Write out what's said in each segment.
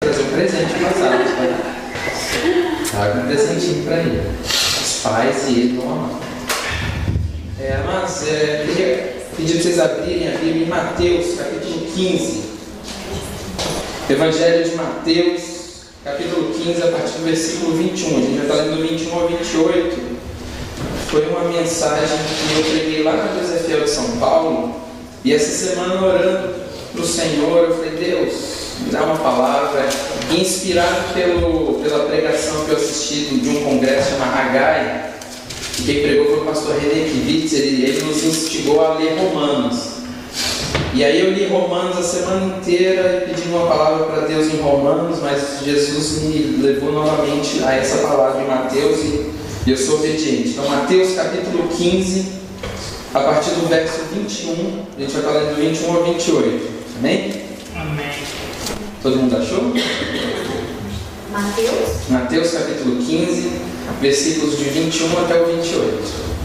Trazer um presente passado. Traga um presentinho para ele. Os pais e ele vão amar. Mas queria pedir para vocês abrirem a Bíblia em Mateus, capítulo 15. Evangelho de Mateus, capítulo 15, a partir do versículo 21. A gente vai estar lendo do 21 ao 28. Foi uma mensagem que eu preguei lá na Deus é Fiel de São Paulo. E essa semana, orando para o Senhor, eu falei: Deus, me dá uma palavra. Inspirado pela pregação que eu assisti de um congresso chamado Hagai. E quem pregou foi o pastor René Kivitz. Ele nos instigou a ler Romanos. E aí eu li Romanos a semana inteira e pedi uma palavra para Deus em Romanos, mas Jesus me levou novamente a essa palavra em Mateus e eu sou obediente. Então, Mateus capítulo 15, a partir do verso 21, a gente vai falar do 21 ao 28. Amém? Amém. Todo mundo achou? Mateus capítulo 15, versículos de 21 até o 28.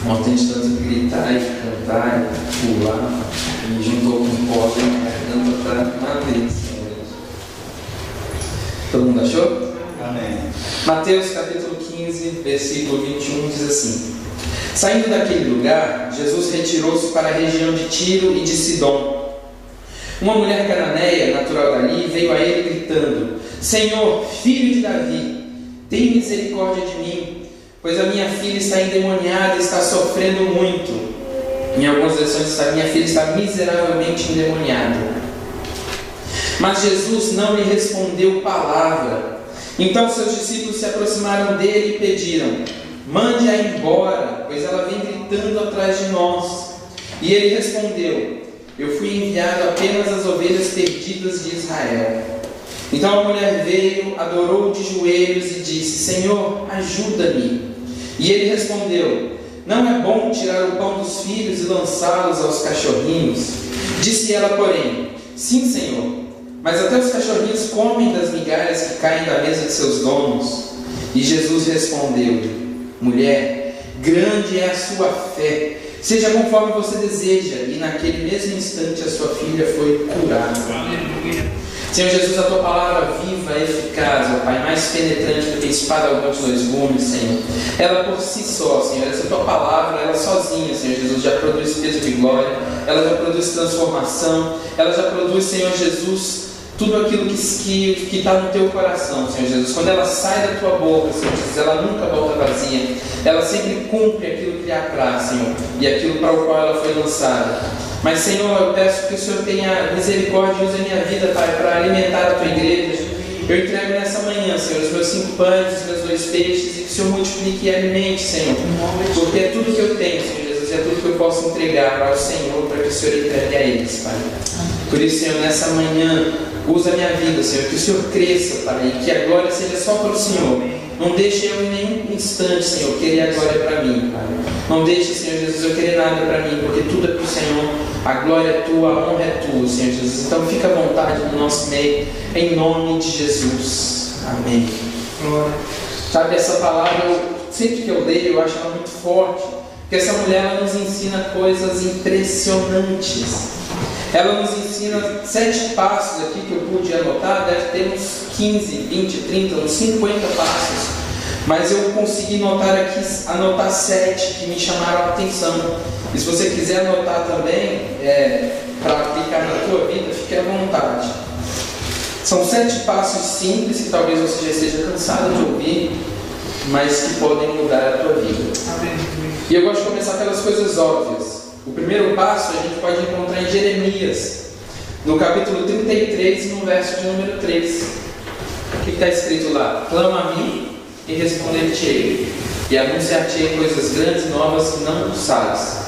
Ontem de tanto gritar e cantar e pular, e juntou com o pobre e garganta para uma vez. Todo mundo achou? Amém. Mateus capítulo 15, versículo 21 diz assim: Saindo daquele lugar, Jesus retirou-se para a região de Tiro e de Sidom. Uma mulher cananeia, natural dali, veio a ele gritando: Senhor, filho de Davi, tem misericórdia de mim, pois a minha filha está endemoniada e está sofrendo muito. Em algumas versões está: minha filha está miseravelmente endemoniada. Mas Jesus não lhe respondeu palavra. Então seus discípulos se aproximaram dele e pediram: mande-a embora, pois ela vem gritando atrás de nós. E ele respondeu: eu fui enviado apenas às ovelhas perdidas de Israel. Então a mulher veio, adorou de joelhos e disse: Senhor, ajuda-me. E ele respondeu: não é bom tirar o pão dos filhos e lançá-los aos cachorrinhos? Disse ela, porém: sim, Senhor, mas até os cachorrinhos comem das migalhas que caem da mesa de seus donos. E Jesus respondeu: mulher, grande é a sua fé, seja conforme você deseja. E naquele mesmo instante a sua filha foi curada. Aleluia. Senhor Jesus, a tua palavra viva e eficaz, ó Pai, mais penetrante do que espada alguma de dois gumes, Senhor. Ela por si só, Senhor, essa tua palavra, ela sozinha, Senhor Jesus, já produz peso de glória, ela já produz transformação, ela já produz, Senhor Jesus, tudo aquilo que está no teu coração, Senhor Jesus. Quando ela sai da tua boca, Senhor Jesus, ela nunca volta vazia, ela sempre cumpre aquilo que lhe apraz, Senhor, e aquilo para o qual ela foi lançada. Mas, Senhor, eu peço que o Senhor tenha misericórdia e use a minha vida, Pai, para alimentar a tua igreja. Eu entrego nessa manhã, Senhor, os meus 5 pães, os meus 2 peixes, e que o Senhor multiplique e alimente, Senhor, porque é tudo que eu tenho, Senhor Jesus, é tudo que eu posso entregar ao Senhor, para que o Senhor entregue a eles, Pai. Por isso, Senhor, nessa manhã, usa a minha vida, Senhor, que o Senhor cresça, Pai, e que a glória seja só para o Senhor. Não deixe eu em nenhum instante, Senhor, querer a glória para mim, Pai. Não deixe, Senhor Jesus, eu querer nada para mim, porque tudo é para o Senhor. A glória é tua, a honra é tua, Senhor Jesus. Então fica à vontade no nosso meio, em nome de Jesus. Amém. Sabe, essa palavra, sempre que eu leio, eu acho ela muito forte, porque essa mulher, ela nos ensina coisas impressionantes. Ela nos ensina 7 passos aqui que eu pude anotar, deve ter uns 15, 20, 30, uns 50 passos. Mas eu consegui anotar 7 que me chamaram a atenção. E se você quiser anotar também, para aplicar na tua vida, fique à vontade. São 7 passos simples que talvez você já esteja cansado de ouvir, mas que podem mudar a tua vida. E eu gosto de começar pelas coisas óbvias. O primeiro passo a gente pode encontrar em Jeremias, no capítulo 33, no verso de número 3. O que está escrito lá? Clama a mim e responder-te-ei, e anunciar-te-ei coisas grandes e novas que não sabes.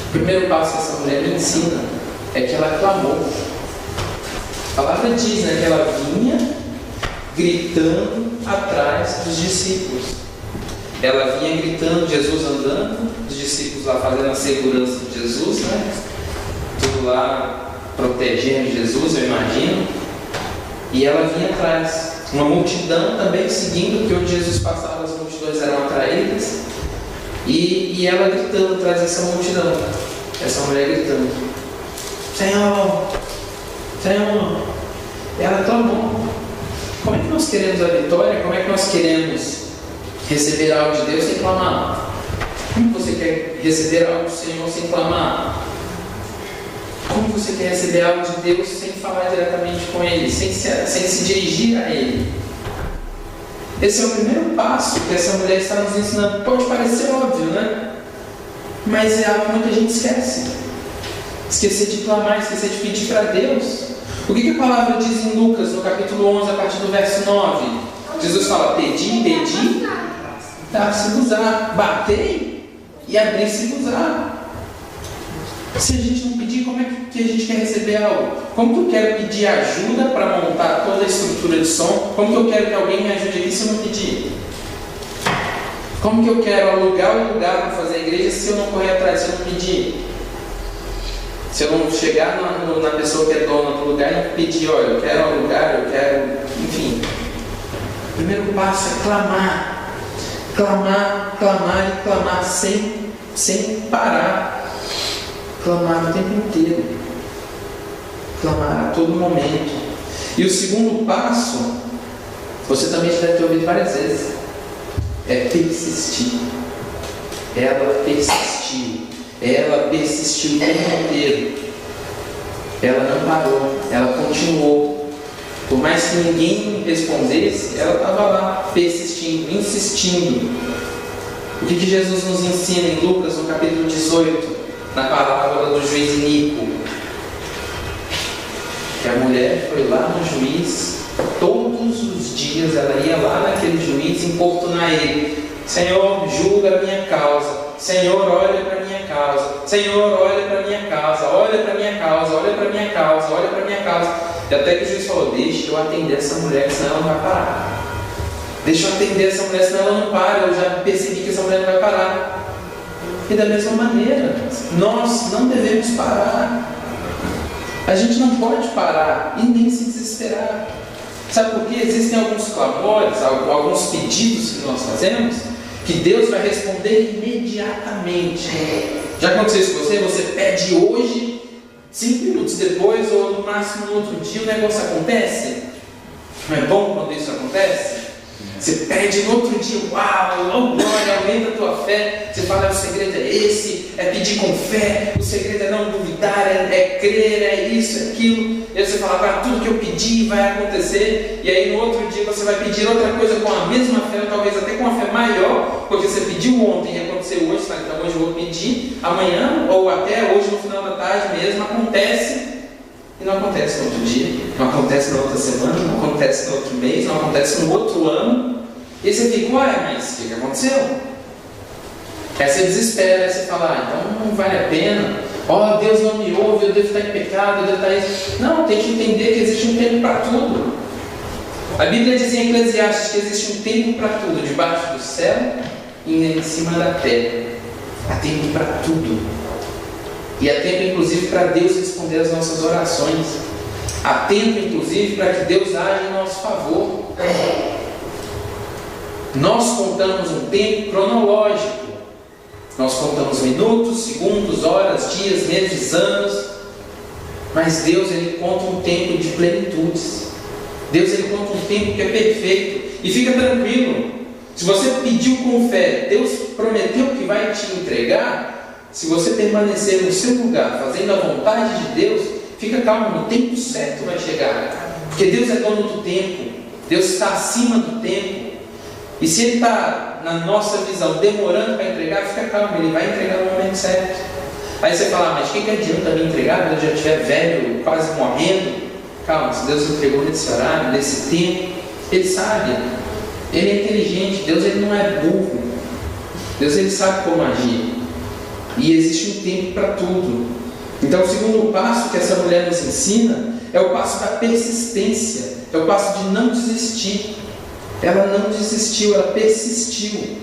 O primeiro passo que essa mulher me ensina é que ela clamou. A palavra diz, né, que ela vinha gritando atrás dos discípulos. Ela vinha gritando, Jesus andando, os discípulos lá fazendo a segurança de Jesus, né? Tudo lá protegendo Jesus, eu imagino. E ela vinha atrás. Uma multidão também seguindo, porque onde Jesus passava as multidões eram atraídas. E ela gritando atrás dessa multidão. Essa mulher gritando: Senhor, Senhor. Ela clamou. Como é que nós queremos a vitória? Como é que nós queremos receber algo de Deus sem clamar? Como você quer receber algo do Senhor sem clamar? Como você quer receber algo de Deus sem falar diretamente com Ele, sem se dirigir a Ele? Esse é o primeiro passo que essa mulher está nos ensinando. Pode parecer óbvio, né? Mas é algo que muita gente esquece. Esquecer de clamar, esquecer de pedir para Deus. O que a palavra diz em Lucas, no capítulo 11, a partir do verso 9? Jesus fala: pedi, dá-se-vos-á, batei e abri-se-vos-á. Se a gente não pedir, como é que a gente quer receber algo? Como que eu quero pedir ajuda para montar toda a estrutura de som? Como que eu quero que alguém me ajude aqui se eu não pedir? Como que eu quero alugar um lugar para fazer a igreja se eu não correr atrás, se eu não pedir? Se eu não chegar na pessoa que é dona do lugar e não pedir: olha, eu quero alugar, eu quero... Enfim. O primeiro passo é clamar. Clamar, clamar e clamar sem parar. Clamar o tempo inteiro. Clamar a todo momento. E o segundo passo, você também já deve ter ouvido várias vezes, é persistir. Ela persistiu. Ela persistiu o tempo inteiro. Ela não parou. Ela continuou. Por mais que ninguém respondesse, ela estava lá, persistindo, insistindo. O que Jesus nos ensina em Lucas, no capítulo 18, na parábola do juiz iníquo? Que a mulher foi lá no juiz, todos os dias ela ia lá naquele juiz importunar ele: Senhor, julga a minha causa. Senhor, olha para a minha causa. Senhor, olha para a minha causa. Olha para a minha causa. Olha para a minha causa. Olha para a minha causa. E até que o juiz falou: deixa eu atender essa mulher, senão ela não vai parar. Deixa eu atender essa mulher, senão ela não para. Eu já percebi que essa mulher não vai parar. E da mesma maneira, nós não devemos parar. A gente não pode parar e nem se desesperar. Sabe por quê? Existem alguns clamores, alguns pedidos que nós fazemos, que Deus vai responder imediatamente. Já aconteceu isso com você? Você pede hoje, 5 minutos depois, ou no máximo no outro dia, o negócio acontece? Não é bom quando isso acontece? Você pede no outro dia: uau, glória, aumenta a tua fé. Você fala: o segredo é esse, é pedir com fé. O segredo é não duvidar, é crer, é isso, é aquilo. E aí você fala: agora tudo que eu pedi vai acontecer. E aí no outro dia você vai pedir outra coisa com a mesma fé, ou talvez até com uma fé maior, porque você pediu ontem e aconteceu hoje. Então hoje eu vou pedir, amanhã ou até hoje no final da tarde mesmo acontece. E não acontece no outro dia, não acontece na outra semana, não acontece no outro mês, não acontece no outro ano. E você fica: ué, mas o que aconteceu? Aí você desespera, aí você fala: então não vale a pena. Deus não me ouve, eu devo estar em pecado, eu devo estar isso. Não, tem que entender que existe um tempo para tudo. A Bíblia diz em Eclesiastes que existe um tempo para tudo, debaixo do céu e em cima da terra. Há tempo para tudo. E há tempo, inclusive, para Deus responder as nossas orações. Há tempo, inclusive, para que Deus age em nosso favor. Nós contamos um tempo cronológico. Nós contamos minutos, segundos, horas, dias, meses, anos. Mas Deus, Ele conta um tempo de plenitudes. Deus, Ele conta um tempo que é perfeito. E fica tranquilo. Se você pediu com fé, Deus prometeu que vai te entregar. Se você permanecer no seu lugar, fazendo a vontade de Deus, fica calmo, no tempo certo vai chegar. Porque Deus é dono do tempo. Deus está acima do tempo. E se Ele está, na nossa visão, demorando para entregar, fica calmo, Ele vai entregar no momento certo. Aí você fala: mas o que adianta me entregar quando eu já estiver velho, quase morrendo? Calma, se Deus entregou nesse horário, nesse tempo, Ele sabe. Ele é inteligente. Deus, Ele não é burro. Deus, Ele sabe como agir. E existe um tempo para tudo. Então o segundo passo que essa mulher nos ensina é o passo da persistência. É o passo de não desistir. Ela não desistiu, ela persistiu.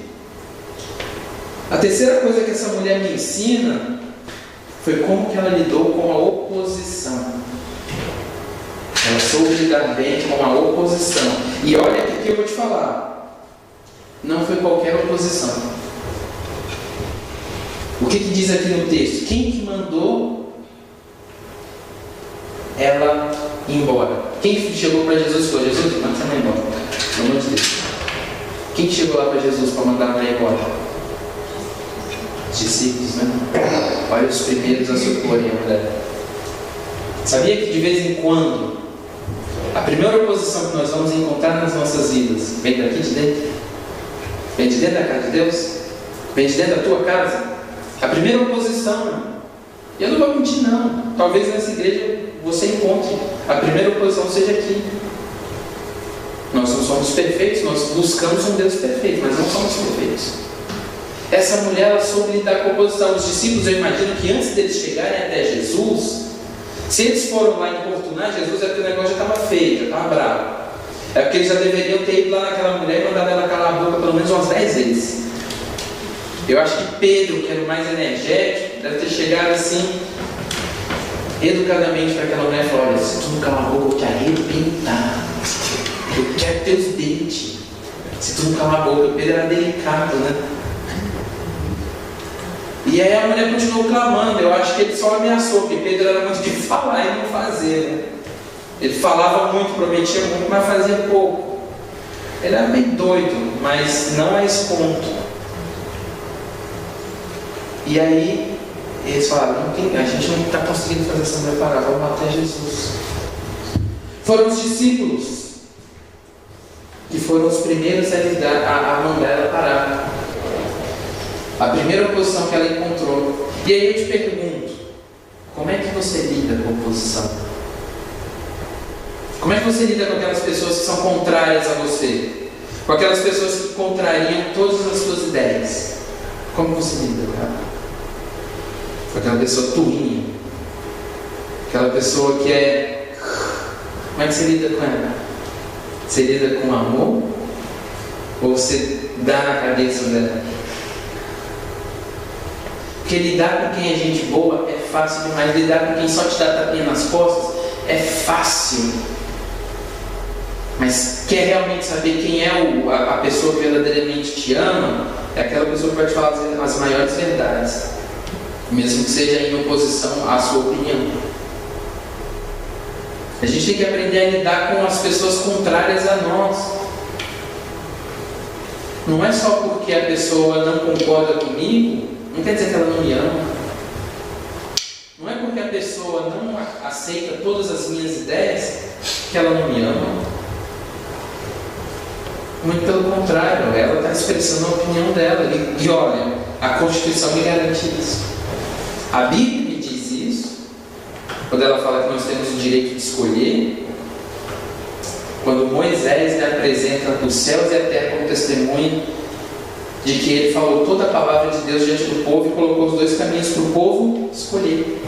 A terceira coisa que essa mulher me ensina foi como que ela lidou com a oposição. Ela soube lidar bem com a oposição. E olha o que eu vou te falar. Não foi qualquer oposição. O que diz aqui no texto? Quem que mandou ela ir embora? Quem chegou para Jesus e falou: Jesus, manda essa mãe embora. Pelo amor de Deus. Quem chegou lá para Jesus para mandar ela ir embora? Os discípulos, né? Olha os primeiros a socorrerem a mulher. Sabia que de vez em quando a primeira oposição que nós vamos encontrar nas nossas vidas vem daqui de dentro? Vem de dentro da casa de Deus? Vem de dentro da tua casa? A primeira oposição, eu não vou mentir não, talvez nessa igreja você encontre, a primeira oposição seja aqui. Nós não somos perfeitos, nós buscamos um Deus perfeito, mas não somos perfeitos. Essa mulher, ela soube lidar com a oposição. Os discípulos, eu imagino que antes deles chegarem até Jesus, se eles foram lá importunar Jesus, é porque o negócio já estava feio, já estava bravo. É porque eles já deveriam ter ido lá naquela mulher e mandado ela calar a boca pelo menos umas 10 vezes. Eu acho que Pedro, que era o mais energético, deve ter chegado assim, educadamente para aquela mulher e falou: olha, se tu não calar a boca, eu vou te arrebentar. Eu quero teus dentes. Se tu não calar a boca. Pedro era delicado, né? E aí a mulher continuou clamando. Eu acho que ele só ameaçou, porque Pedro era muito de falar e não fazer, né? Ele falava muito, prometia muito, mas fazia pouco. Ele era meio doido, mas não a esse ponto. E aí eles falaram: a gente não está conseguindo fazer essa mulher parar, vamos até Jesus. Foram os discípulos que foram os primeiros a mandar ela parar. A primeira oposição que ela encontrou. E aí eu te pergunto: como é que você lida com a oposição? Como é que você lida com aquelas pessoas que são contrárias a você? Com aquelas pessoas que contrariam todas as suas ideias? Como você lida com ela? Com aquela pessoa turrinha, aquela pessoa que é... Como é que você lida com ela? Você lida com amor? Ou você dá na cabeça dela? Porque lidar com quem é gente boa é fácil demais. Lidar com quem só te dá tapinha nas costas é fácil. Mas quer realmente saber quem é a pessoa que verdadeiramente te ama? É aquela pessoa que vai te falar as maiores verdades, mesmo que seja em oposição à sua opinião. A gente tem que aprender a lidar com as pessoas contrárias a nós. Não é só porque a pessoa não concorda comigo, não quer dizer que ela não me ama. Não é porque a pessoa não aceita todas as minhas ideias que ela não me ama. Muito pelo contrário, ela está expressando a opinião dela. E olha, a Constituição me garante isso. A Bíblia me diz isso, quando ela fala que nós temos o direito de escolher. Quando Moisés lhe apresenta os céus e a terra como testemunha de que ele falou toda a palavra de Deus diante do povo e colocou os dois caminhos para o povo escolher.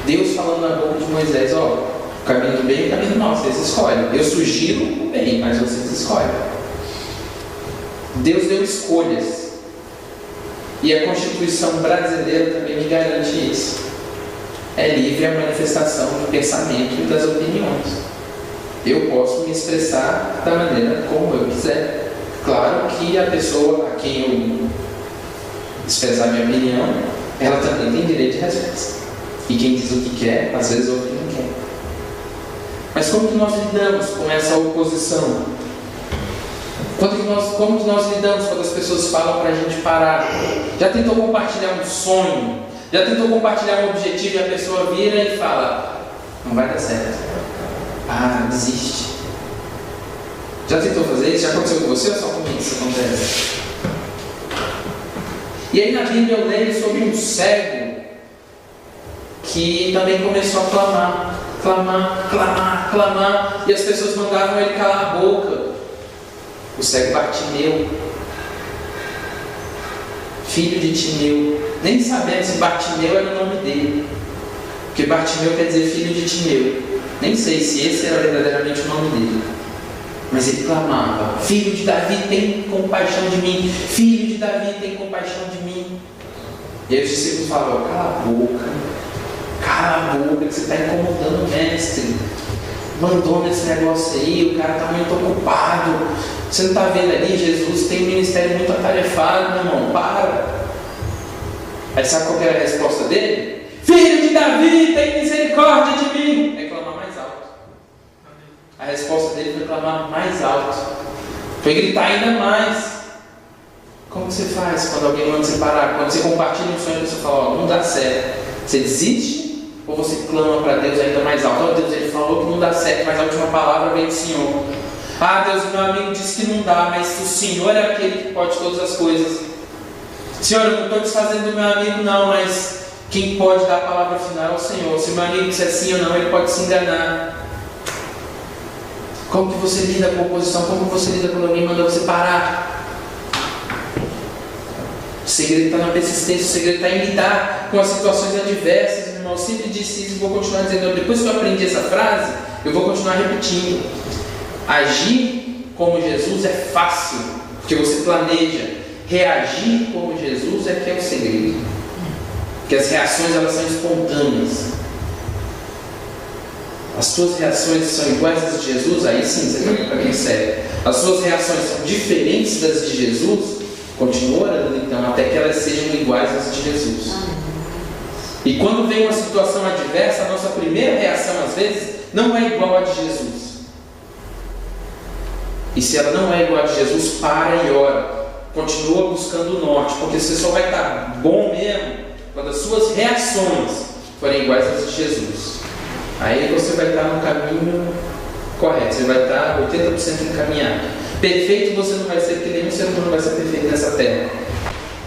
Deus falando na boca de Moisés: ó, o caminho do bem e o caminho do mal, vocês escolhem. Eu sugiro o bem, mas vocês escolhem. Deus deu escolhas. E a Constituição brasileira também me garante isso. É livre a manifestação do pensamento e das opiniões. Eu posso me expressar da maneira como eu quiser. Claro que a pessoa a quem eu expressar minha opinião, ela também tem direito de resposta. E quem diz o que quer, às vezes ouve o que não quer. Mas como que nós lidamos com essa oposição? Como que nós lidamos quando as pessoas falam para a gente parar? Já tentou compartilhar um sonho? Já tentou compartilhar um objetivo e a pessoa vira e fala: não vai dar certo. Ah, desiste. Já tentou fazer isso? Já aconteceu com você ou só comigo isso acontece? E aí na Bíblia eu leio sobre um cego que também começou a clamar, e as pessoas mandavam ele calar a boca. O cego Bartimeu, filho de Timeu, nem sabemos se Bartimeu era o nome dele, porque Bartimeu quer dizer filho de Timeu. Nem sei se esse era verdadeiramente o nome dele, mas ele clamava: filho de Davi, tem compaixão de mim, filho de Davi, tem compaixão de mim. E aí os discípulos falavam: cala a boca, que você está incomodando o mestre. abandona esse negócio aí, o cara está muito ocupado. Você não está vendo ali, Jesus tem um ministério muito atarefado, meu irmão, para. Aí sabe qual era a resposta dele? Filho de Davi, tem misericórdia de mim. É clamar mais alto. A resposta dele foi clamar mais alto. Foi gritar ainda mais. Como você faz quando alguém manda você parar? Quando você compartilha um sonho e você fala, não dá certo. Você desiste? Ou você clama para Deus ainda mais alto? Deus, ele falou que não dá certo, mas a última palavra vem do Senhor. Deus, meu amigo disse que não dá, mas o Senhor é aquele que pode todas as coisas. Senhor, eu não estou desfazendo do meu amigo não, mas quem pode dar a palavra final é o Senhor. Se meu amigo disser sim ou não, ele pode se enganar. Como que você lida com a oposição? Como que você lida quando alguém manda você parar? O segredo está na persistência, o segredo está em lidar com as situações adversas, meu irmão. Eu sempre disse isso e vou continuar dizendo. Depois que eu aprendi essa frase, eu vou continuar repetindo. Agir como Jesus é fácil, porque você planeja. Reagir como Jesus é que é o segredo. Porque as reações, elas são espontâneas. As suas reações são iguais às de Jesus, aí sim você está para quem serve. As suas reações são diferentes das de Jesus, continua orando então, até que elas sejam iguais às de Jesus. E quando vem uma situação adversa, a nossa primeira reação às vezes não é igual à de Jesus. E se ela não é igual à de Jesus, para e ora. Continua buscando o norte, porque você só vai estar bom mesmo quando as suas reações forem iguais às de Jesus. Aí você vai estar no caminho correto, você vai estar 80% encaminhado. Perfeito você não vai ser, porque nenhum ser humano vai ser perfeito nessa terra.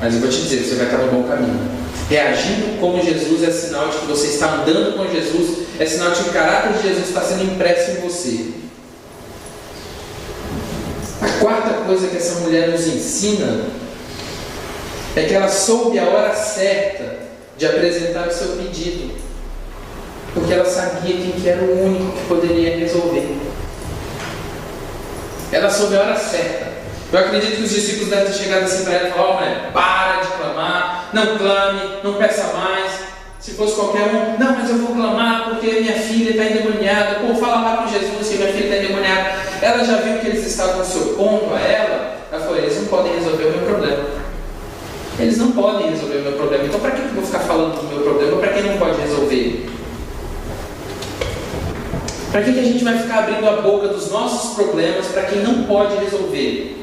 Mas eu vou te dizer, você vai estar no bom caminho. Reagindo como Jesus é sinal de que você está andando com Jesus, é sinal de que o caráter de Jesus está sendo impresso em você. A quarta coisa que essa mulher nos ensina é que ela soube a hora certa de apresentar o seu pedido, porque ela sabia quem que era o único que poderia resolver. Ela soube a hora certa. Eu acredito que os discípulos devem ter chegado assim para ela e falar: mulher, para de clamar, não clame, não peça mais. Se fosse qualquer um, não, mas eu vou clamar porque minha filha está endemoniada. Pô, fala lá com Jesus que minha filha está endemoniada. Ela já viu que eles estavam se opondo a ela. Ela falou: eles não podem resolver o meu problema. Eles não podem resolver o meu problema. Então para que eu vou ficar falando do meu problema para quem não pode resolver? Para que a gente vai ficar abrindo a boca dos nossos problemas para quem não pode resolver?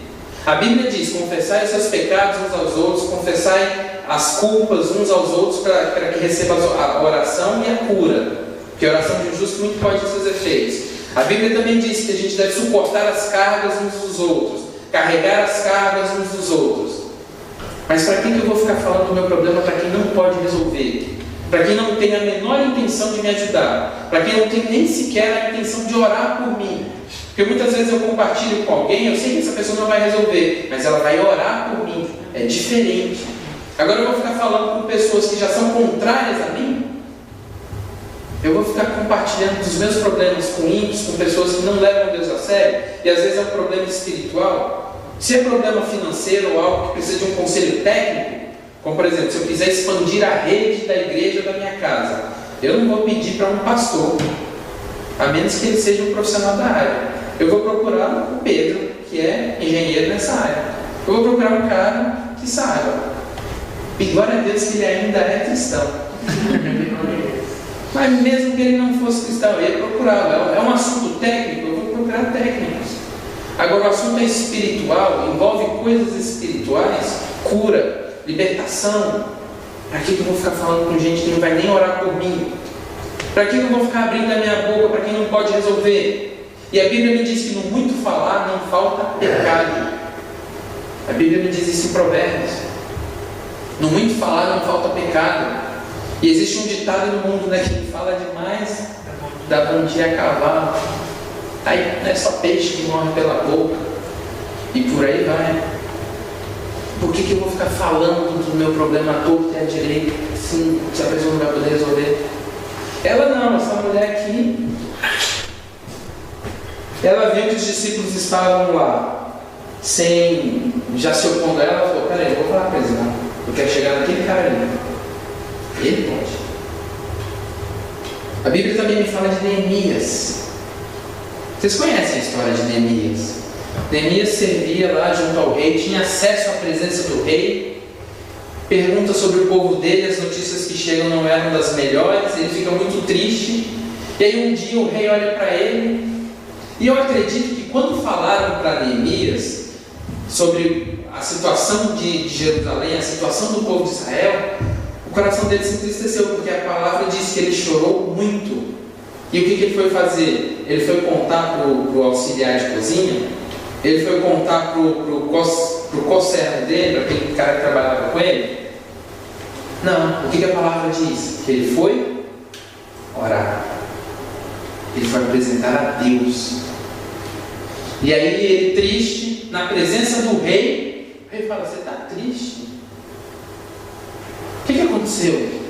A Bíblia diz: confessai os seus pecados uns aos outros, confessai as culpas uns aos outros para que receba a oração e a cura. Porque a oração de um justo muito pode ter seus efeitos. A Bíblia também diz que a gente deve suportar as cargas uns dos outros, carregar as cargas uns dos outros. Mas para que eu vou ficar falando do meu problema para quem não pode resolver? Para quem não tem a menor intenção de me ajudar? Para quem não tem nem sequer a intenção de orar por mim? Porque muitas vezes eu compartilho com alguém, eu sei que essa pessoa não vai resolver, mas ela vai orar por mim. É diferente. Agora eu vou ficar falando com pessoas que já são contrárias a mim? Eu vou ficar compartilhando dos meus problemas com ímpios, com pessoas que não levam Deus a sério, e às vezes é um problema espiritual. Se é problema financeiro ou algo que precisa de um conselho técnico, como por exemplo, se eu quiser expandir a rede da igreja da minha casa, eu não vou pedir para um pastor, a menos que ele seja um profissional da área. Eu vou procurar o Pedro, que é engenheiro nessa área. Eu vou procurar um cara que saiba. E glória a Deus que ele ainda é cristão. Mas mesmo que ele não fosse cristão, eu ia procurá-lo. É um assunto técnico, eu vou procurar técnicos. Agora, o assunto é espiritual, envolve coisas espirituais, cura, libertação. Para que eu vou ficar falando com gente que não vai nem orar por mim? Para que eu vou ficar abrindo a minha boca para quem não pode resolver? E a Bíblia me diz que no muito falar não falta pecado. A Bíblia me diz isso em Provérbios. No muito falar não falta pecado. E existe um ditado no mundo, né, que fala demais, dá bom dia a cavalo. Aí não é só peixe que morre pela boca. E por aí vai. Por que eu vou ficar falando do meu problema à torta e à direita, se a pessoa não vai poder resolver? Ela não, essa mulher aqui, ela viu que os discípulos estavam lá, já se opondo a ela, ela falou: peraí, eu vou falar para eles, não. Eu quero chegar naquele cara ali. Ele pode. A Bíblia também me fala de Neemias. Vocês conhecem a história de Neemias? Neemias servia lá junto ao rei, tinha acesso à presença do rei, pergunta sobre o povo dele, as notícias que chegam não eram das melhores, ele fica muito triste, e aí um dia o rei olha para ele, e eu acredito que quando falaram para Neemias sobre a situação de Jerusalém, a situação do povo de Israel, o coração dele se entristeceu, porque a palavra diz que ele chorou muito. E o que ele foi fazer? Ele foi contar para o auxiliar de cozinha, ele foi contar para o co-servo dele, para aquele cara que trabalhava com ele. Não, o que a palavra diz? Que ele foi orar, ele foi apresentar a Deus. E aí ele triste, na presença do rei, o rei fala: você está triste? O que aconteceu?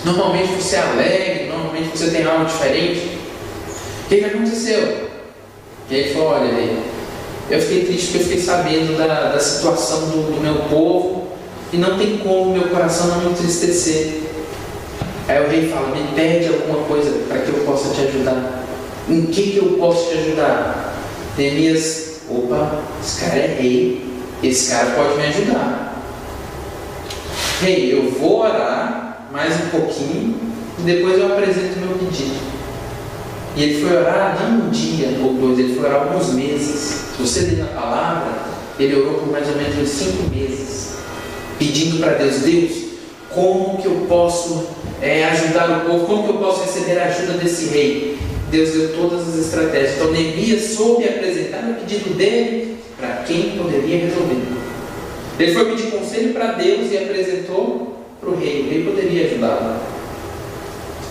Normalmente você é alegre, normalmente você tem algo diferente. O que aconteceu? E aí ele falou: olha, rei, eu fiquei triste porque eu fiquei sabendo da situação do meu povo, e não tem como meu coração não me entristecer. Aí o rei fala: me pede alguma coisa para que eu possa te ajudar. Em que eu posso te ajudar? Neemias: opa, esse cara é rei, esse cara pode me ajudar. Rei, eu vou orar mais um pouquinho e depois eu apresento o meu pedido. E ele foi orar não um dia ou dois, ele foi orar alguns meses. Se você ler a palavra, ele orou por mais ou menos uns 5 meses, pedindo para Deus: Deus, como que eu posso ajudar o povo? Como que eu posso receber a ajuda desse rei? Deus deu todas as estratégias. Então Neemias soube apresentar o pedido dele para quem poderia resolver. Ele foi pedir conselho para Deus e apresentou para o rei. O rei poderia ajudá-lo.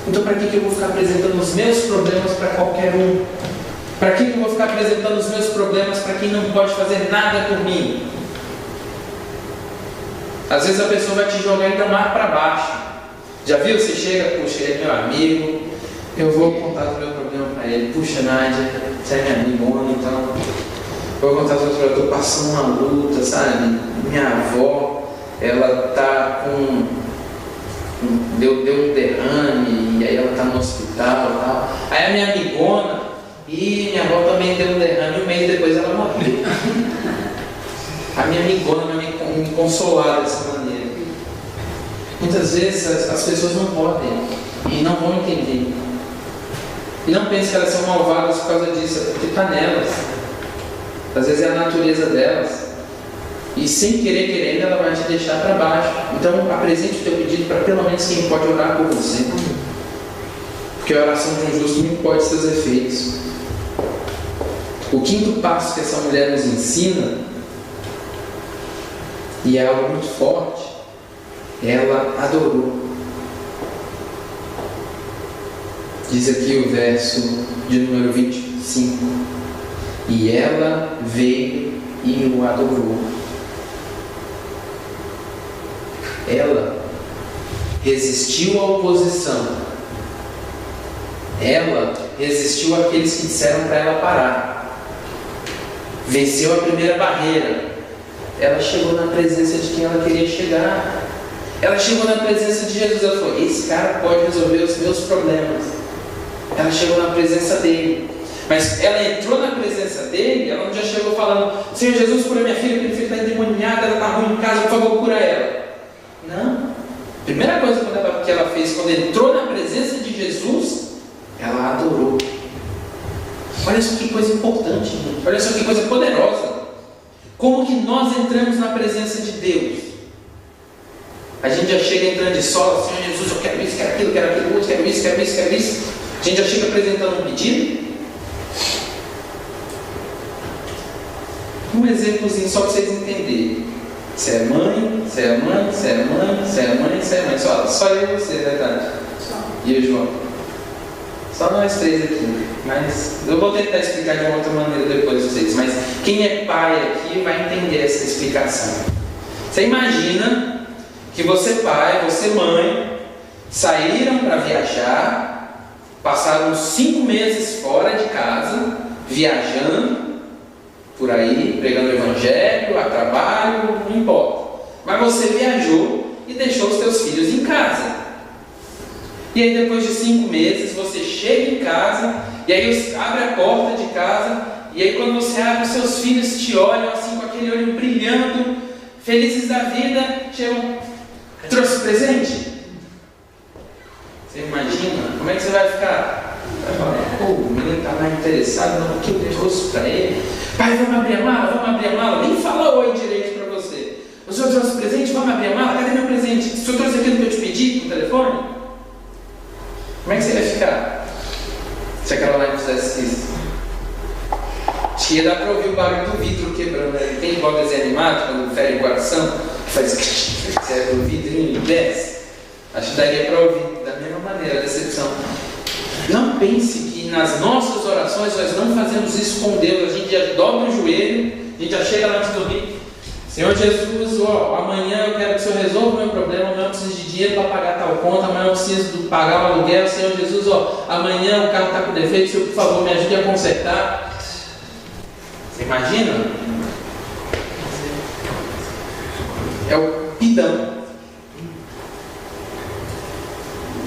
Então para que eu vou ficar apresentando os meus problemas para qualquer um? Para que eu vou ficar apresentando os meus problemas para quem não pode fazer nada por mim? Às vezes a pessoa vai te jogar então mar para baixo. Já viu? Você chega: puxa, ele é meu amigo, eu vou contar o meu problema para ele. Puxa, Nádia, você é minha amigona, então eu vou contar o seu problema. Eu estou passando uma luta, sabe? Minha avó, ela está com... Deu um derrame, e aí ela está no hospital e tal. Aí a minha amigona, e minha avó também deu um derrame, e um mês depois ela morreu. A minha amigona vai me consolar dessa maneira. Muitas vezes as pessoas não podem e não vão entender. E não pense que elas são malvadas por causa disso, é porque está nelas. Às vezes é a natureza delas. E sem querer, querendo, ela vai te deixar para baixo. Então apresente o teu pedido para pelo menos quem pode orar por você. Porque a oração de um justo não pode seus efeitos. O quinto passo que essa mulher nos ensina, e é algo muito forte, ela adorou. Diz aqui o verso de número 25: e ela veio e o adorou. Ela resistiu à oposição. Ela resistiu àqueles que disseram para ela parar. Venceu a primeira barreira. Ela chegou na presença de quem ela queria chegar. Ela chegou na presença de Jesus. Ela falou: esse cara pode resolver os meus problemas. Ela chegou na presença dele. Mas ela entrou na presença dele, ela não já chegou falando: Senhor Jesus, cura minha filha, minha filha está endemoniada, ela está ruim em casa, por favor, cura ela. Não. A primeira coisa que ela fez quando entrou na presença de Jesus, ela adorou. Olha só que coisa importante, gente. Olha só que coisa poderosa. Como que nós entramos na presença de Deus? A gente já chega entrando de sola: Senhor Jesus, eu quero isso, quero aquilo, quero aquilo outro, quero isso, quero isso, quero isso. A gente já chega apresentando um pedido. Um exemplozinho só para vocês entenderem. Você é mãe, você é mãe, você é mãe, você é mãe, você é mãe. Só eu e você, verdade? E o João. Só nós três aqui. Mas eu vou tentar explicar de uma outra maneira depois vocês. Mas quem é pai aqui vai entender essa explicação. Você imagina que você pai, você mãe, saíram para viajar, passaram 5 meses fora de casa, viajando por aí, pregando o evangelho, a trabalho, não importa. Mas você viajou e deixou os teus filhos em casa. E aí depois de 5 meses você chega em casa, e aí abre a porta de casa, e aí quando você abre, os seus filhos te olham assim com aquele olho brilhando, felizes da vida, chegam, trouxe presente? Você imagina? Como é que você vai ficar? Vai falar, pô, o menino está mais interessado no que eu trouxe para ele. Pai, vamos abrir a mala, vamos abrir a mala. Nem fala oi direito para você. O senhor trouxe presente? Vamos abrir a mala? Cadê meu presente? O senhor trouxe aquilo que eu te pedi no telefone? Como é que você ia ficar se aquela lá fizesse isso? Acho que ia dar para ouvir o barulho do vidro quebrando. Né? Tem igual desenho animado, quando fere o coração, que faz o vidrinho e desce. Acho que daria para ouvir da mesma maneira a decepção. Não pense que nas nossas orações nós não fazemos isso com Deus. A gente já dobra o joelho, a gente já chega lá antes de dormir. Senhor Jesus, amanhã eu quero que o Senhor resolva o meu problema, amanhã eu preciso de dinheiro para pagar tal conta, amanhã eu preciso pagar o aluguel. Senhor Jesus, amanhã o carro está com defeito, Senhor, por favor, me ajude a consertar. Você imagina? É o pidão.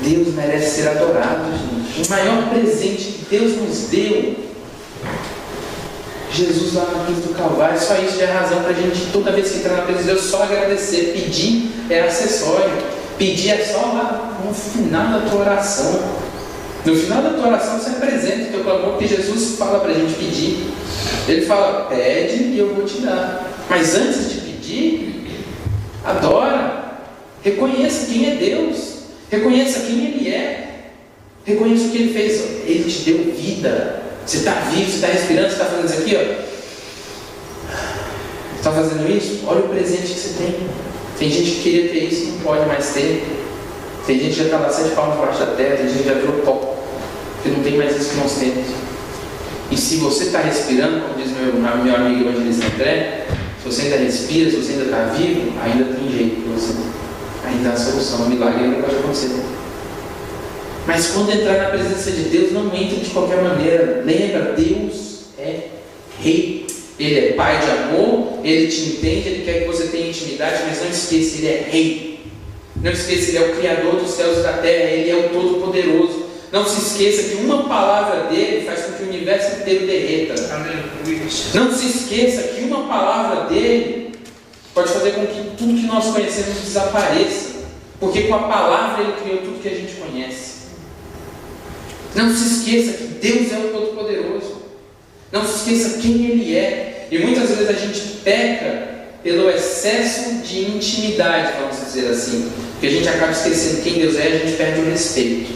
Deus merece ser adorado, gente. O maior presente que Deus nos deu, Jesus lá na cruz do Calvário. Só isso já é razão para a gente, toda vez que entrar na presença de Deus, só agradecer. Pedir é acessório. Pedir é só lá no final da tua oração. No final da tua oração você apresenta o teu clamor, porque Jesus fala para a gente pedir. Ele fala, pede e eu vou te dar. Mas antes de pedir, adora. Reconheça quem é Deus. Reconheça quem Ele é. Reconheça o que Ele fez. Ele te deu vida. Você está vivo, você está respirando, você está fazendo isso aqui, está fazendo isso? Olha o presente que você tem. Tem gente que queria ter isso e não pode mais ter. Tem gente que já está lá 7 palmos debaixo da terra. Tem gente que já virou pó, porque não tem mais isso que nós temos. E se você está respirando, como diz meu amigo evangelista André, se você ainda respira, se você ainda está vivo, ainda tem jeito para você. Ainda há solução, o milagre ainda pode acontecer. Mas quando entrar na presença de Deus, não entre de qualquer maneira. Lembra, Deus é Rei. Ele é Pai de amor, Ele te entende, Ele quer que você tenha intimidade, mas não esqueça, Ele é Rei. Não esqueça, Ele é o Criador dos céus e da terra, Ele é o Todo-Poderoso. Não se esqueça que uma palavra dele faz com que o universo inteiro derreta. Não se esqueça que uma palavra dele pode fazer com que tudo que nós conhecemos desapareça. Porque com a palavra ele criou tudo que a gente conhece. Não se esqueça que Deus é o Todo-Poderoso. Não se esqueça quem Ele é. E muitas vezes a gente peca pelo excesso de intimidade, vamos dizer assim. Porque a gente acaba esquecendo quem Deus é e a gente perde o respeito.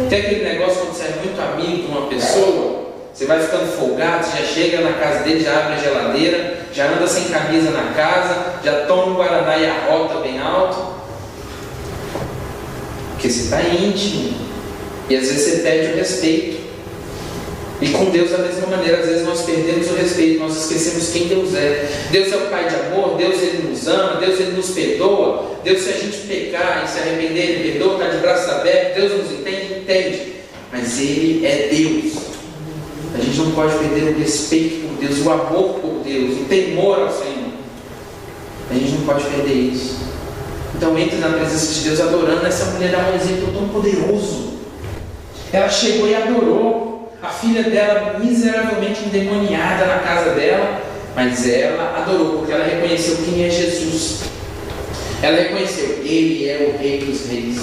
Tem aquele negócio quando você é muito amigo de uma pessoa, você vai ficando folgado, você já chega na casa dele, já abre a geladeira, já anda sem camisa na casa, já toma um guaraná e arrota bem alto. Porque você está íntimo. E às vezes você perde o respeito. E com Deus da mesma maneira, às vezes nós perdemos o respeito, nós esquecemos quem Deus é. Deus é o Pai de amor, Deus Ele nos ama, Deus Ele nos perdoa. Deus, se a gente pecar e se arrepender, Ele perdoa, está de braços abertos. Deus nos entende, entende. Mas Ele é Deus. A gente não pode perder o respeito por Deus, o amor por Deus, o temor ao Senhor. A gente não pode perder isso. Então entre na presença de Deus adorando. Essa mulher dá um exemplo tão poderoso. Ela chegou e adorou. A filha dela miseravelmente endemoniada na casa dela, mas ela adorou, porque ela reconheceu quem é Jesus. Ela reconheceu, Ele é o Rei dos Reis.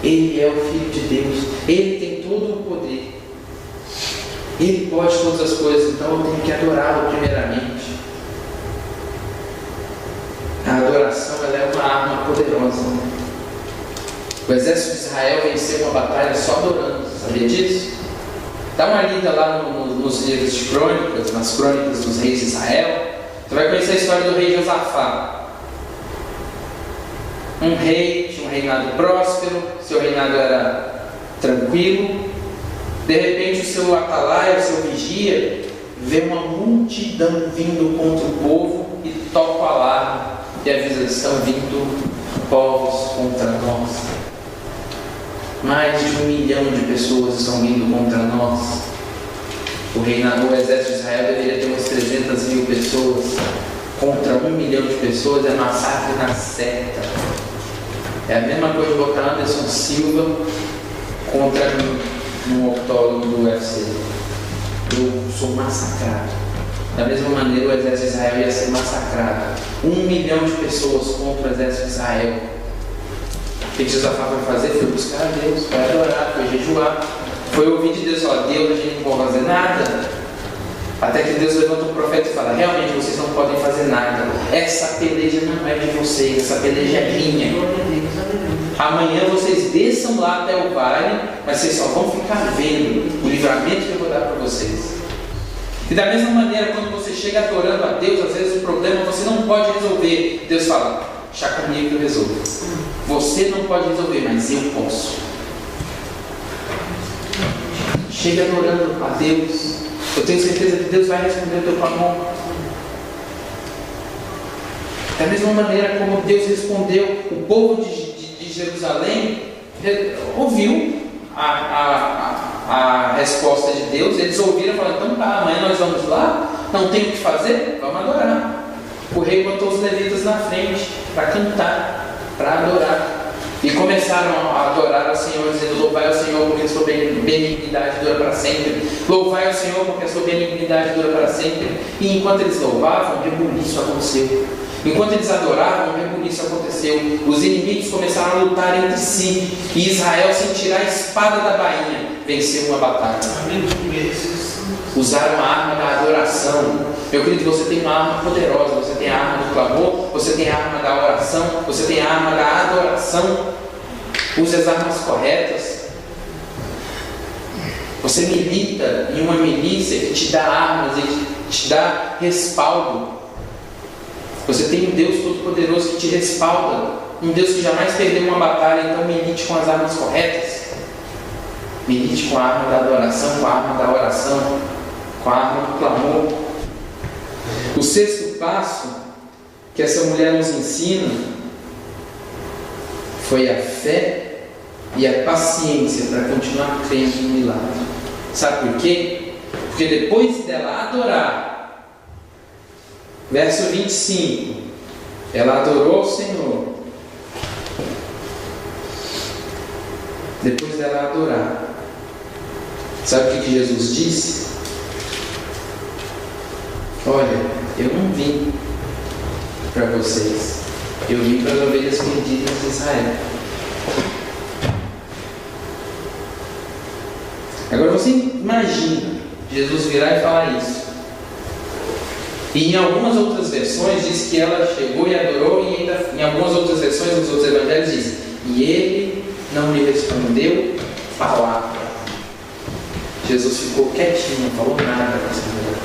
Ele é o Filho de Deus. Ele tem todo o poder. Ele pode todas as coisas, então eu tenho que adorá-lo primeiramente. A adoração, ela é uma arma poderosa. O exército de Israel venceu uma batalha só adorando. Sabia disso? Dá uma lida lá nos livros de crônicas, nas crônicas dos reis de Israel. Você vai conhecer a história do rei Josafá. Um rei, tinha um reinado próspero, seu reinado era tranquilo. De repente o seu atalaia, o seu vigia, vê uma multidão vindo contra o povo e toca o alarme e avisa, estão vindo povos contra nós. Mais de 1 milhão de pessoas estão vindo contra nós. O exército de Israel deveria ter umas 300 mil pessoas. Contra 1 milhão de pessoas é massacre na certa. É a mesma coisa de botar Anderson Silva contra mim no octógono do UFC. Eu sou massacrado. Da mesma maneira, o exército de Israel ia ser massacrado. 1 milhão de pessoas contra o exército de Israel. O que Josafá foi fazer? Foi buscar a Deus, foi adorar, foi jejuar. Foi ouvir de Deus falar: Deus, a gente não pode fazer nada. Até que Deus levanta um profeta e fala: realmente vocês não podem fazer nada. Essa peleja não é de vocês, essa peleja é minha. Amanhã vocês desçam lá até o vale, mas vocês só vão ficar vendo o livramento que eu vou dar para vocês. E da mesma maneira, quando você chega adorando a Deus, às vezes o problema você não pode resolver. Deus fala: deixa comigo que eu resolvo. Você não pode resolver, mas eu posso. Chega adorando a Deus. Eu tenho certeza que Deus vai responder o teu clamor. Da mesma maneira como Deus respondeu, o povo de Jerusalém ouviu a resposta de Deus. Eles ouviram e falaram: então tá, amanhã nós vamos lá, não tem o que fazer, vamos adorar. O rei botou os levitas na frente para cantar, para adorar. E começaram a adorar ao Senhor, dizendo: louvai ao Senhor porque a sua benignidade dura para sempre. Louvai ao Senhor porque a sua benignidade dura para sempre. E enquanto eles louvavam, um rebuliço aconteceu. Enquanto eles adoravam, um rebuliço aconteceu. Os inimigos começaram a lutar entre si. E Israel, sem tirar a espada da bainha, venceu uma batalha. Usaram a arma da adoração. Meu querido, você tem uma arma poderosa. Você tem a arma do clamor, você tem a arma da oração, você tem a arma da adoração. Use as armas corretas. Você milita em uma milícia que te dá armas e te dá respaldo. Você tem um Deus todo-poderoso que te respalda, um Deus que jamais perdeu uma batalha. Então milite com as armas corretas. Milite com a arma da adoração, com a arma da oração, com a arma do clamor. O sexto passo que essa mulher nos ensina foi a fé e a paciência para continuar crendo no milagre. Sabe por quê? Porque depois dela adorar, verso 25, ela adorou o Senhor. Depois dela adorar, sabe o que Jesus disse? Olha, eu não vim para vocês, eu vim para as ovelhas perdidas de Israel. Agora você imagina Jesus virar e falar isso. E em algumas outras versões diz que ela chegou e adorou, e ainda em algumas outras versões, nos outros evangelhos diz: e ele não lhe respondeu palavra. Jesus ficou quietinho, não falou nada para essa mulher.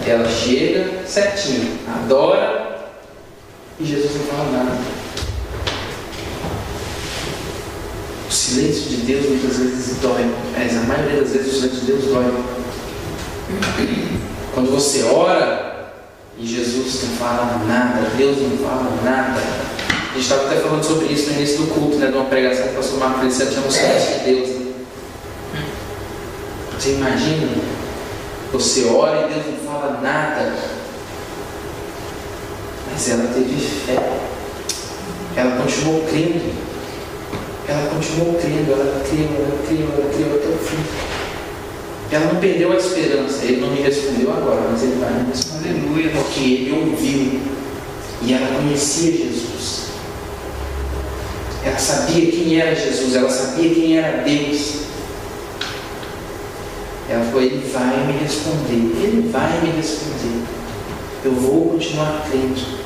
Ela chega certinho, adora, e Jesus não fala nada. O silêncio de Deus muitas vezes dói, mas a maioria das vezes o silêncio de Deus dói. Quando você ora e Jesus não fala nada, Deus não fala nada. A gente estava até falando sobre isso no início do culto, né, de uma pregação que o pastor Marco Feliciano chama o silêncio de Deus. Você imagina? Você ora e Deus não fala nada. Mas ela teve fé. Ela continuou crendo. Ela continuou crendo. Ela creu até o fim. Ela não perdeu a esperança. Ele não me respondeu agora, mas ele vai me responder. Aleluia. Porque ele ouviu. E ela conhecia Jesus. Ela sabia quem era Jesus. Ela sabia quem era Deus. Ela falou: ele vai me responder. Ele vai me responder. Eu vou continuar crendo.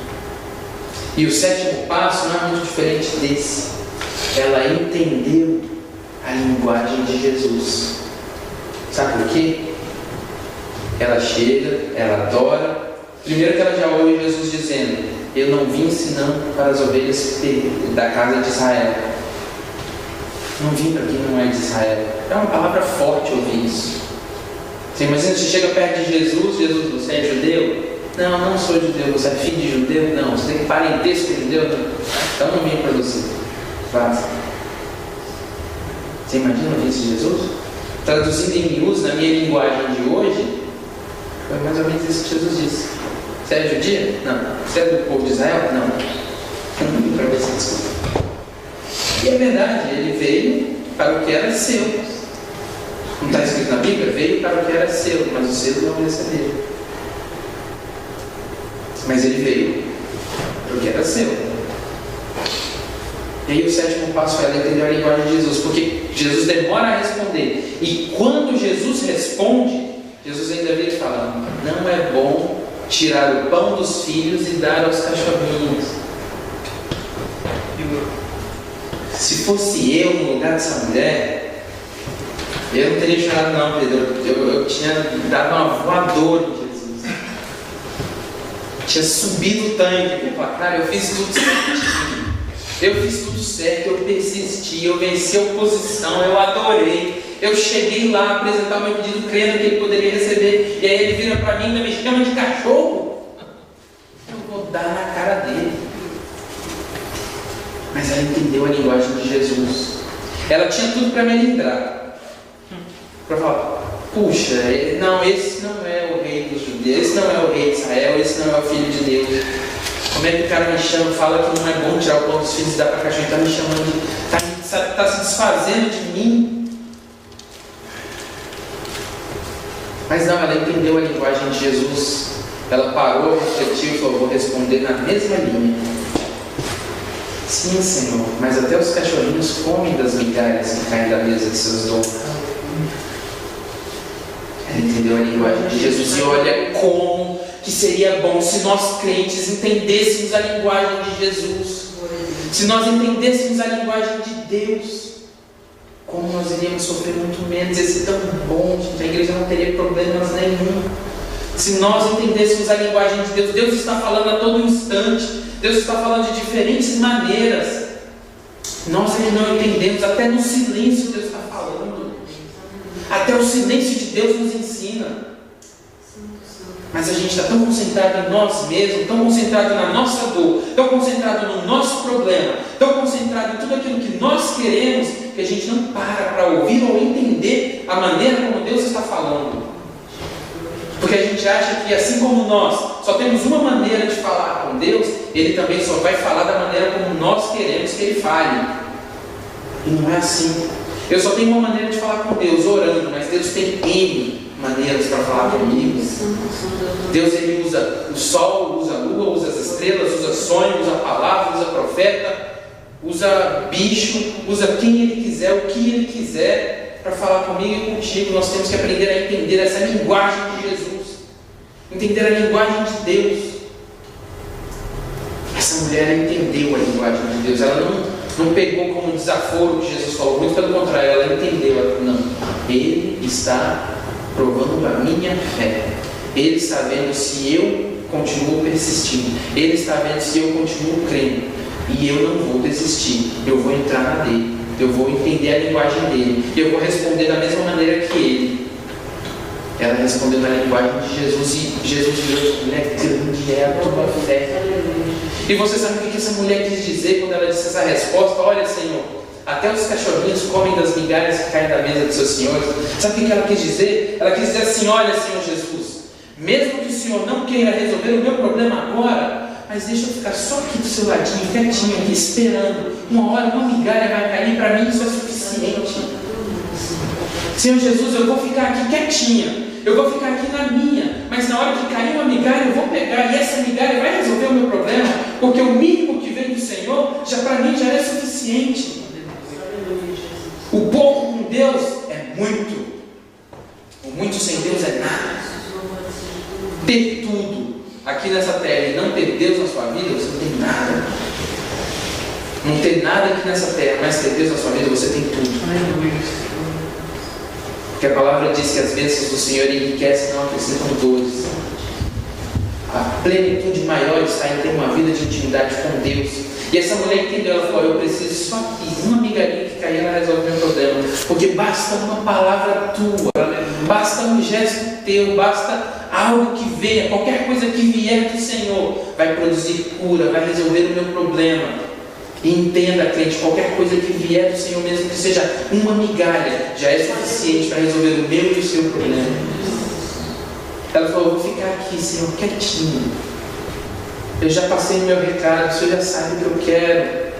E o sétimo passo não é muito diferente desse. Ela entendeu a linguagem de Jesus. Sabe por quê? Ela chega, ela adora. Primeiro que ela já ouve Jesus dizendo: eu não vim senão para as ovelhas da casa de Israel. Não vim para quem não é de Israel. É uma palavra forte ouvir isso. Você imagina, você chega perto de Jesus, Jesus: você é judeu? Não, não sou judeu. Você é filho de judeu? Não. Você tem parentesco de judeu? Não. Então não vim para você. Faça. Você imagina ouvir isso de Jesus? Traduzindo em miúdos, na minha linguagem de hoje, foi mais ou menos isso que Jesus disse. Você é judia? Não. Você é do povo de Israel? Não. Eu não vim para você, desculpa. E é verdade, ele veio para o que era seu. Não está escrito na Bíblia? Veio para o que era seu, mas os seus não receberam. Mas ele veio para o que era seu. E aí o sétimo passo é ela entender a linguagem de Jesus, porque Jesus demora a responder. E quando Jesus responde, Jesus ainda vem falando: não é bom tirar o pão dos filhos e dar aos cachorrinhos. Se fosse eu no lugar dessa mulher, eu não teria chorado não, Pedro. Eu tinha dado uma voadora em Jesus. Tinha subido o tanque. Eu falei: cara, eu fiz tudo certo. Eu fiz tudo certo, eu persisti, eu venci a oposição, eu adorei. Eu cheguei lá a apresentar o meu pedido crendo que ele poderia receber. E aí ele vira para mim e me chama de cachorro. Eu vou dar na cara dele. Mas ela entendeu a linguagem de Jesus. Ela tinha tudo para me lembrar. Para falar: puxa, não, esse não é o rei dos judeus, esse não é o rei de Israel, esse não é o filho de Deus. Como é que o cara me chama, fala que não é bom tirar o pão dos filhos e dar para cachorro, está me chamando de. Está se desfazendo de mim. Mas não, ela entendeu a linguagem de Jesus. Ela parou, refletiu e falou: vou responder na mesma linha. Sim, Senhor, mas até os cachorrinhos comem das migalhas que caem da mesa de seus donos. Ela entendeu a linguagem de Jesus. E olha como que seria bom se nós crentes entendêssemos a linguagem de Jesus. Se nós entendêssemos a linguagem de Deus, como nós iríamos sofrer muito menos. Ia ser tão bom, gente. A igreja não teria problemas nenhum. Se nós entendêssemos a linguagem de Deus, Deus está falando a todo instante. Deus está falando de diferentes maneiras. Nós não entendemos, até no silêncio Deus está falando. Até o silêncio de Deus nos ensina. Mas a gente está tão concentrado em nós mesmos, tão concentrado na nossa dor, tão concentrado no nosso problema, tão concentrado em tudo aquilo que nós queremos, que a gente não para ouvir ou entender a maneira como Deus está falando. Porque a gente acha que, assim como nós só temos uma maneira de falar com Deus, Ele também só vai falar da maneira como nós queremos que Ele fale. E não é assim. Eu só tenho uma maneira de falar com Deus, orando, mas Deus tem N maneiras para falar comigo. Deus, Ele usa o sol, usa a lua, usa as estrelas, usa sonho, usa a palavra, usa profeta, usa bicho, usa quem Ele quiser, o que Ele quiser para falar comigo e contigo. Nós temos que aprender a entender essa linguagem de Jesus, entender a linguagem de Deus. Essa mulher entendeu a linguagem de Deus. Ela não pegou como desaforo o que Jesus falou, muito pelo contrário, ela entendeu. Ela falou: não, Ele está provando a minha fé. Ele está vendo se eu continuo persistindo. Ele está vendo se eu continuo crendo. E eu não vou desistir. Eu vou entrar na dele. Eu vou entender a linguagem dele. E eu vou responder da mesma maneira que ele. Ela respondeu na linguagem de Jesus. E Jesus viu: mulher, grande é a tua fé. E você sabe o que essa mulher quis dizer quando ela disse essa resposta? Olha, Senhor, até os cachorrinhos comem das migalhas que caem da mesa de seus senhores. Sabe o que ela quis dizer? Ela quis dizer assim: olha, Senhor Jesus, mesmo que o Senhor não queira resolver o meu problema agora, mas deixa eu ficar só aqui do seu ladinho, quietinho aqui, esperando. Uma hora uma migalha vai cair, para mim isso é suficiente. Senhor Jesus, eu vou ficar aqui quietinha, eu vou ficar aqui na minha, mas na hora que cair uma migalha eu vou pegar, e essa migalha vai resolver o meu problema, porque o mínimo que vem do Senhor, já para mim já é suficiente. O pouco com Deus é muito. O muito sem Deus é nada. Ter tudo aqui nessa terra e não ter Deus na sua vida, você não tem nada. Não ter nada aqui nessa terra, mas ter Deus na sua vida, você tem tudo. Porque a palavra diz que as bênçãos do Senhor enriquecem e não acrescentam dores. A plenitude maior está em ter uma vida de intimidade com Deus. E essa mulher entendeu, ela falou: eu preciso só aqui, uma migalhinha que cair, ela resolve o meu problema. Porque basta uma palavra tua, basta um gesto teu, basta algo que venha, qualquer coisa que vier do Senhor, vai produzir cura, vai resolver o meu problema. E entenda, crente, qualquer coisa que vier do Senhor, mesmo que seja uma migalha, já é suficiente para resolver o meu e o seu problema. Ela falou: eu vou ficar aqui, Senhor, quietinho. Eu já passei o meu recado, o Senhor já sabe o que eu quero.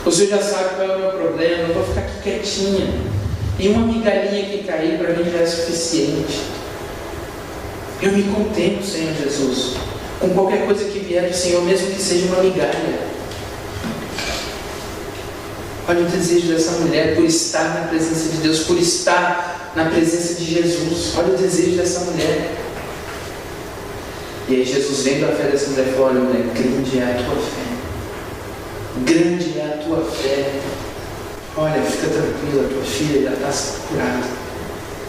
O Senhor já sabe qual é o meu problema, eu vou ficar aqui quietinha. E uma migalhinha que cair para mim já é suficiente. Eu me contento, Senhor Jesus, com qualquer coisa que vier do Senhor, mesmo que seja uma migalha. Olha o desejo dessa mulher por estar na presença de Deus, por estar na presença de Jesus. Olha o desejo dessa mulher. E aí Jesus, vendo a fé dessa mulher, falou: olha, mulher, grande é a tua fé. Grande é a tua fé. Olha, fica tranquila, tua filha já está curada.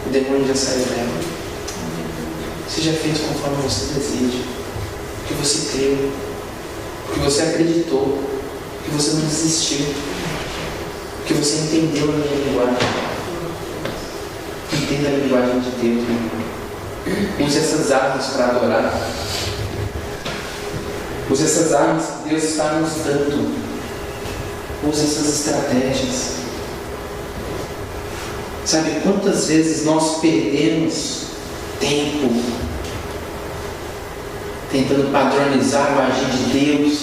O demônio já saiu dela. Seja feito conforme você deseja. Que você creu, que você acreditou, que você não desistiu, que você entendeu a minha linguagem. Entenda a linguagem de Deus, meu irmão. Use essas armas para adorar. Use essas armas que Deus está nos dando. Use essas estratégias. Sabe quantas vezes nós perdemos tempo tentando padronizar o agir de Deus,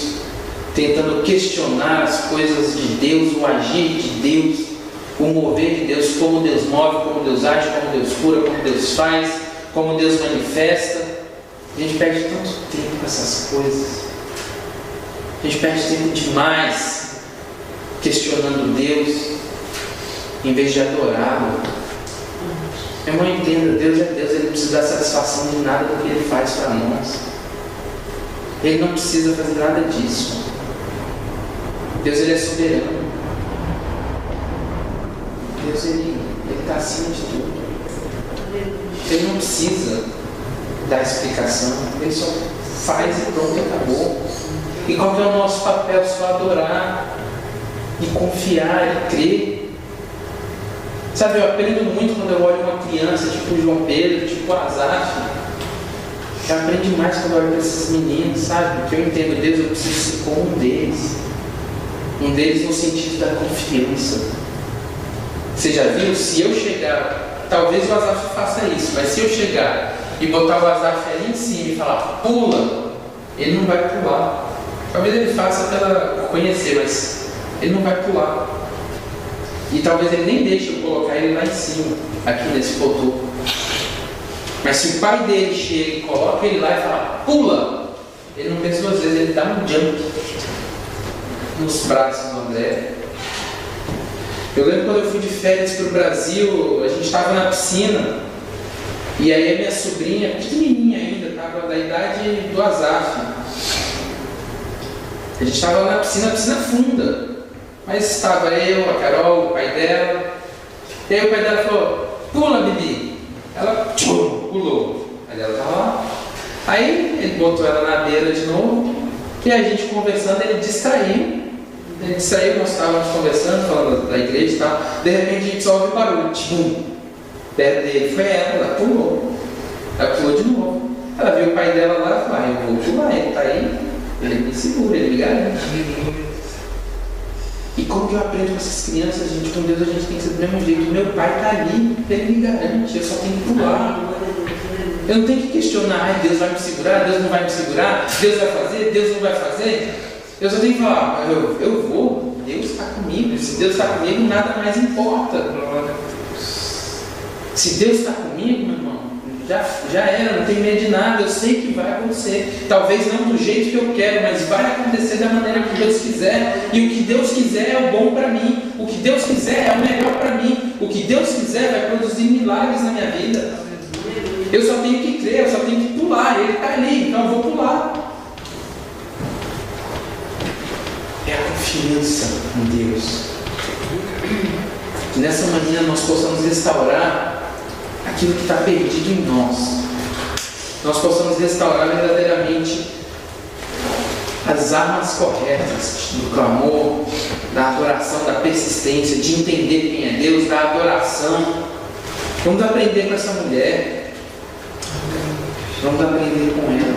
tentando questionar as coisas de Deus, o agir de Deus, o mover de Deus, como Deus move, como Deus age, como Deus cura, como Deus faz, como Deus manifesta. A gente perde tanto tempo com essas coisas. A gente perde tempo demais questionando Deus, em vez de adorá-lo. Meu irmão, entenda, Deus é Deus, Ele não precisa dar satisfação de nada do que Ele faz para nós. Ele não precisa fazer nada disso. Deus, Ele é soberano. Deus, Ele está acima de tudo. Ele não precisa dar explicação. Ele só faz e pronto, acabou. E qual que é o nosso papel? Só adorar e confiar e crer. Sabe, eu aprendo muito quando eu olho uma criança tipo o João Pedro, tipo o Asaf. Eu aprendo mais quando eu olho para esses meninos, sabe? Porque eu entendo, Deus, eu preciso ser como um deles. Um deles no sentido da confiança. Você já viu? Se eu chegar, talvez o Asaf faça isso, mas se eu chegar e botar o Asaf ali em cima e falar, pula, ele não vai pular. Talvez ele faça pela conhecer, mas ele não vai pular. E talvez ele nem deixe eu colocar ele lá em cima, aqui nesse potô. Mas se o pai dele chega e coloca ele lá e fala, pula, ele não pensa duas vezes, ele dá um jump nos braços do André. Eu lembro quando eu fui de férias para o Brasil, a gente estava na piscina, e aí a minha sobrinha, pequenininha ainda, estava da idade do Asaf. A gente estava na piscina funda, mas estava eu, a Carol, o pai dela. E aí o pai dela falou, pula, Bibi. Ela pulou. Aí ela estava lá. Aí ele botou ela na beira de novo, e a gente conversando, ele distraiu. Nós estávamos conversando, falando da igreja e tal. De repente a gente só ouve o barulho, perto dele. Foi ela pulou. Ela pulou de novo. Ela viu o pai dela lá e falou, eu vou pular, ele está aí, ele me segura, ele me garante. E como que eu aprendo com essas crianças, gente? Com Deus a gente tem que ser do mesmo jeito. Meu pai está ali, ele me garante, eu só tenho que pular. Eu não tenho que questionar, Deus vai me segurar, Deus não vai me segurar, Deus vai fazer, Deus não vai fazer. Eu só tenho que falar, eu vou, Deus está comigo. Se Deus está comigo, nada mais importa. Se Deus está comigo, meu irmão, já era, não tenho medo de nada, eu sei que vai acontecer. Talvez não do jeito que eu quero, mas vai acontecer da maneira que Deus quiser. E o que Deus quiser é o bom para mim. O que Deus quiser é o melhor para mim. O que Deus quiser vai produzir milagres na minha vida. Eu só tenho que crer, eu só tenho que pular. Ele está ali, então eu vou pular. É a confiança em Deus. Que nessa manhã nós possamos restaurar aquilo que está perdido em nós. Nós possamos restaurar verdadeiramente as armas corretas do clamor, da adoração, da persistência, de entender quem é Deus, da adoração. Vamos aprender com essa mulher. Vamos aprender com ela.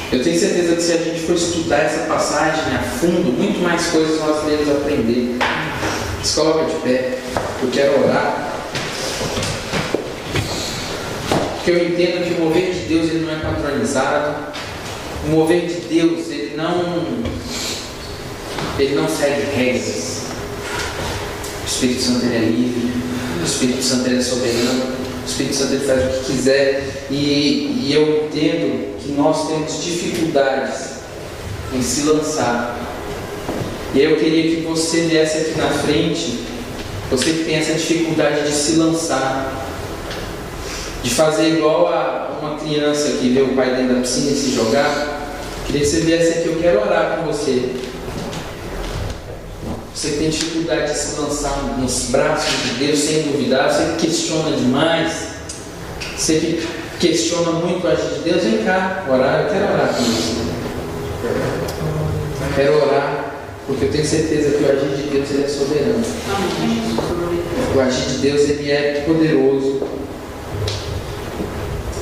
Eu tenho certeza que se a gente for estudar essa passagem a fundo, muito mais coisas nós iremos aprender. Se coloca de pé, eu quero orar. Porque eu entendo que o mover de Deus ele não é padronizado. O mover de Deus ele não ele não segue regras. O Espírito Santo ele é livre, o Espírito Santo ele é soberano, o Espírito Santo ele faz o que quiser. E eu entendo que nós temos dificuldades em se lançar. E eu queria que você viesse aqui na frente, você que tem essa dificuldade de se lançar, de fazer igual a uma criança que vê o pai dentro da piscina e se jogar. Queria que você viesse aqui, eu quero orar com você. Você que tem dificuldade de se lançar nos braços de Deus sem duvidar, você que questiona demais, você que questiona muito o agir de Deus, vem cá orar, eu quero orar com você. Eu quero orar, porque eu tenho certeza que o agir de Deus ele é soberano. O agir de Deus ele é poderoso.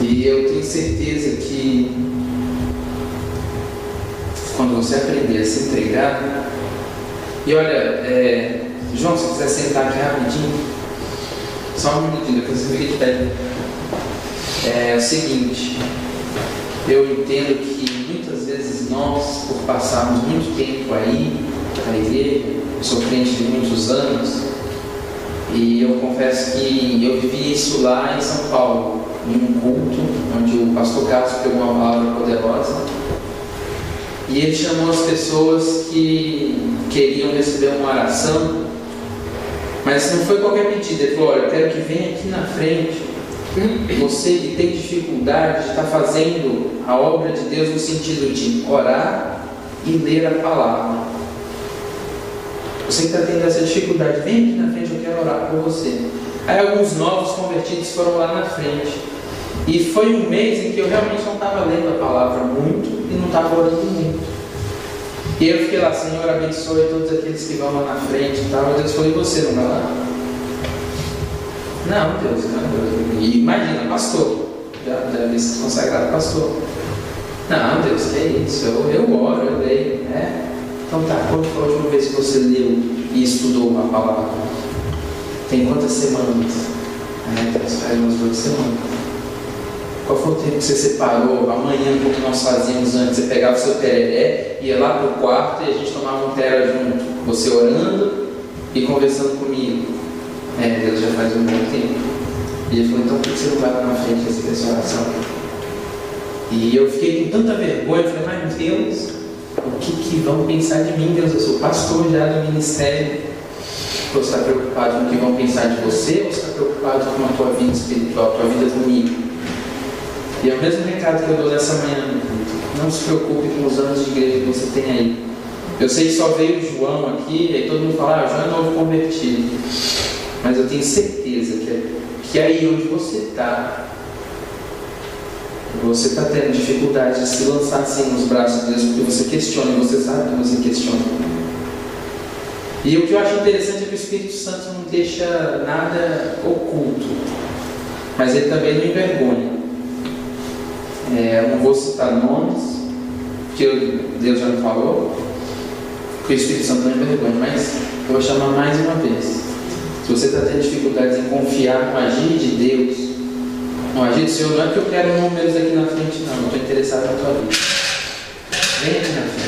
E eu tenho certeza que quando você aprender a se entregar, e olha, João, se quiser sentar aqui rapidinho, só um minutinho, depois você fica de pé. É o seguinte, eu entendo que muitas vezes nós, por passarmos muito tempo aí na igreja, eu sou crente de muitos anos, e eu confesso que eu vivi isso lá em São Paulo, em um culto, onde o pastor Carlos pegou uma palavra poderosa, e ele chamou as pessoas que queriam receber uma oração, mas não foi qualquer pedido. Ele falou: olha, eu quero que venha aqui na frente, você que tem dificuldade de estar fazendo a obra de Deus no sentido de orar e ler a palavra. Você que está tendo essa dificuldade, vem aqui na frente, eu quero orar por você. Aí alguns novos convertidos foram lá na frente. E foi um mês em que eu realmente não estava lendo a palavra muito e não estava orando muito. E eu fiquei lá: Senhor, abençoe todos aqueles que vão lá na frente e tal. Deus falou: e você não vai lá? Não, Deus, não. E imagina, pastor, já deve ser consagrado pastor. Não, Deus, que é isso? Eu oro, eu leio. Então tá, quando foi a última vez que você leu e estudou uma palavra? Tem quantas semanas? Deus, faz umas 2 semanas. Qual foi o tempo que você separou? Amanhã, como nós fazíamos antes, você pegava o seu tereré, ia lá para o quarto e a gente tomava um tera junto. Você orando e conversando comigo. Deus, já faz um bom tempo. E ele falou: então por que você não vai lá na frente receber essa oração? E eu fiquei com tanta vergonha. Eu falei: mas Deus, o que vão pensar de mim? Deus, eu sou pastor já do ministério. Você está preocupado com o que vão pensar de você, ou você está preocupado com a tua vida espiritual, a tua vida comigo? E é o mesmo recado que eu dou nessa manhã. Não se preocupe com os anos de igreja que você tem aí. Eu sei que só veio o João aqui, e aí todo mundo fala: João é novo convertido. Mas eu tenho certeza que aí onde você está tendo dificuldade de se lançar assim nos braços de Deus, porque você questiona, e você sabe que você questiona. E o que eu acho interessante é que o Espírito Santo não deixa nada oculto, mas ele também não envergonha. Eu não vou citar nomes, porque Deus já me falou, porque o Espírito Santo não envergonha, mas eu vou chamar mais uma vez. Se você está tendo dificuldades em confiar no agir de Deus, no agir do Senhor, não é que eu quero números aqui na frente, não. Eu estou interessado na tua vida. Vem aqui na frente.